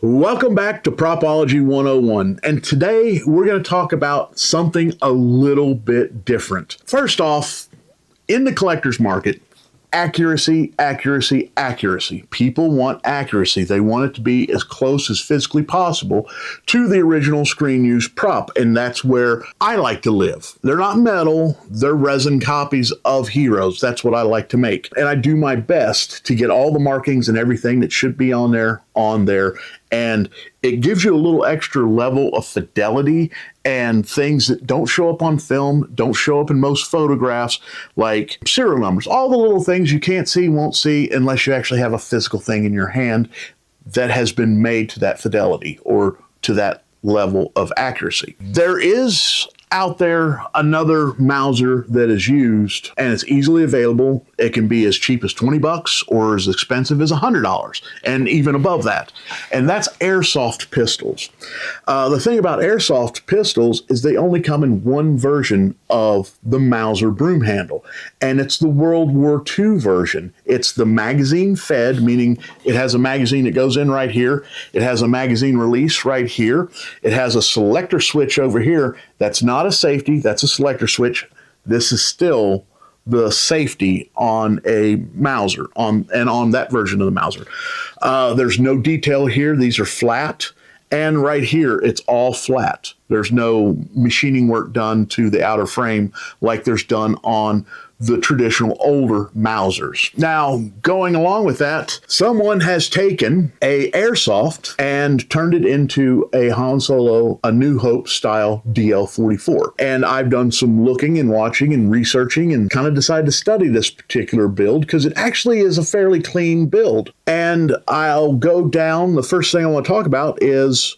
Welcome back to Propology 101, and today we're going to talk about something a little bit different. First off, in the collector's market, accuracy, accuracy, accuracy. People want accuracy. They want it to be as close as physically possible to the original screen use prop, and that's where I like to live. They're not metal, they're resin copies of Heroes. That's what I like to make. And I do my best to get all the markings and everything that should be on there, and it gives you a little extra level of fidelity and things that don't show up on film, don't show up in most photographs, like serial numbers, all the little things you can't see, won't see, unless you actually have a physical thing in your hand that has been made to that fidelity or to that level of accuracy. There is out there another Mauser that is used, and it's easily available. It can be as cheap as $20 or as expensive as $100, and even above that. And that's airsoft pistols. The thing about airsoft pistols is they only come in one version of the Mauser broom handle, and it's the World War II version. It's the magazine fed, meaning it has a magazine that goes in right here. It has a magazine release right here. It has a selector switch over here. That's not a safety, that's a selector switch. This is still the safety on a Mauser, on that version of the Mauser. There's no detail here. These are flat. And right here, it's all flat. There's no machining work done to the outer frame like there's done on the traditional older Mausers. Now, going along with that, someone has taken a Airsoft and turned it into a Han Solo, A New Hope style DL-44. And I've done some looking and watching and researching and kind of decided to study this particular build because it actually is a fairly clean build. And I'll go down, the first thing I want to talk about is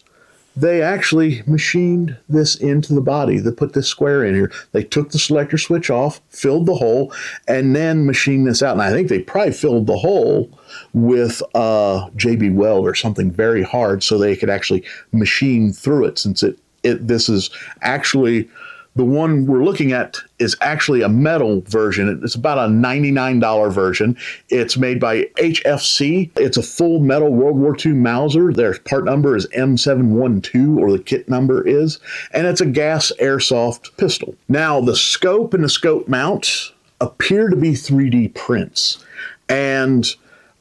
they actually machined this into the body. They put this square in here. They took the selector switch off, filled the hole, and then machined this out. And I think they probably filled the hole with JB Weld or something very hard so they could actually machine through it, since this is actually, the one we're looking at is actually a metal version. It's about a $99 version. It's made by HFC. It's a full metal World War II Mauser. Their part number is M712, or the kit number is, and it's a gas airsoft pistol. Now, the scope and the scope mount appear to be 3D prints, and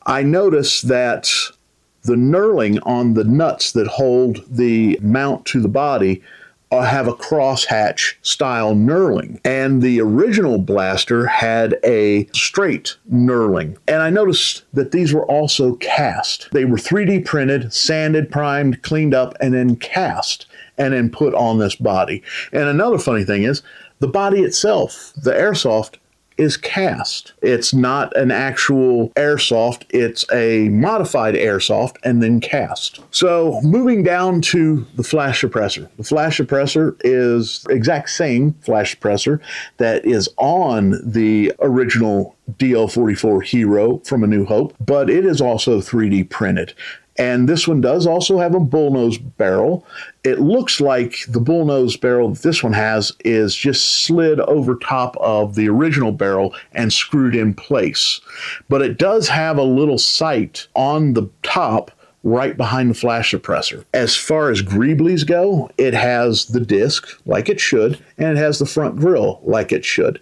I noticed that the knurling on the nuts that hold the mount to the body have a crosshatch style knurling, and the original blaster had a straight knurling. And I noticed that these were also cast. They were 3D printed, sanded, primed, cleaned up, and then cast, and then put on this body. And another funny thing is, the body itself, the Airsoft, is cast. It's not an actual Airsoft, it's a modified Airsoft and then cast. So moving down to the flash suppressor. The flash suppressor is the exact same flash suppressor that is on the original DL-44 Hero from A New Hope, but it is also 3D printed. And this one does also have a bullnose barrel. It looks like the bullnose barrel that this one has is just slid over top of the original barrel and screwed in place. But it does have a little sight on the top right behind the flash suppressor. As far as Greblies go, it has the disc like it should, and it has the front grille like it should.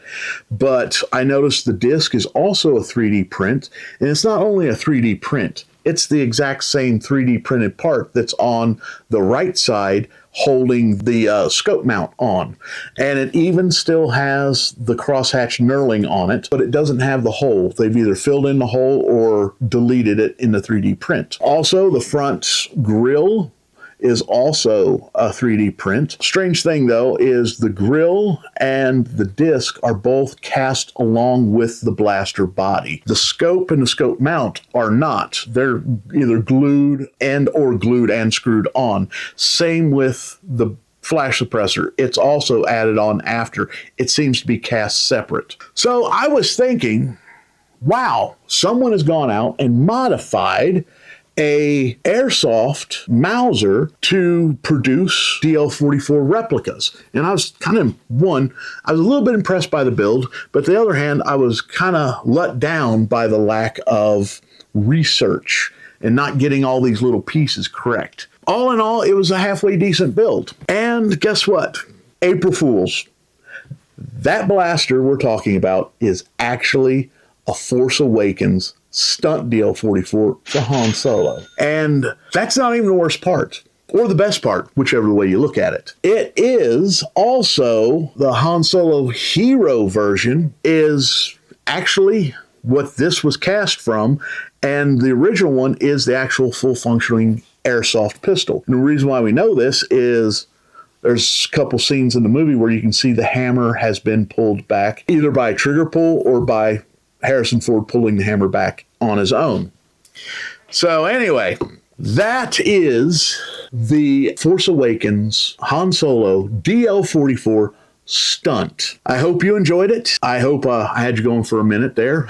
But I noticed the disc is also a 3D print, and it's not only a 3D print, it's the exact same 3D printed part that's on the right side holding the scope mount on. And it even still has the crosshatch knurling on it, but it doesn't have the hole. They've either filled in the hole or deleted it in the 3D print. Also, the front grille is also a 3D print. Strange thing though is the grille and the disc are both cast along with the blaster body. The scope and the scope mount are not. They're either glued and screwed on. Same with the flash suppressor. It's also added on after. It seems to be cast separate. So I was thinking, wow, someone has gone out and modified a Airsoft Mauser to produce DL-44 replicas. And I was I was a little bit impressed by the build, but the other hand, I was kind of let down by the lack of research and not getting all these little pieces correct. All in all, it was a halfway decent build. And guess what? April Fools. That blaster we're talking about is actually a Force Awakens Stunt DL-44 for Han Solo. And that's not even the worst part, or the best part, whichever way you look at it. It is also the Han Solo Hero version is actually what this was cast from, and the original one is the actual full functioning airsoft pistol. And the reason why we know this is there's a couple scenes in the movie where you can see the hammer has been pulled back, either by a trigger pull or by Harrison Ford pulling the hammer back on his own. So anyway, that is the Force Awakens Han Solo DL-44 Stunt. I hope you enjoyed it. I hope I had you going for a minute there.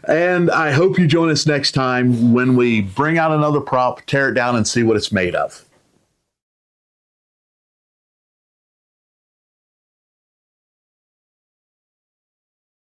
And I hope you join us next time when we bring out another prop, tear it down, and see what it's made of.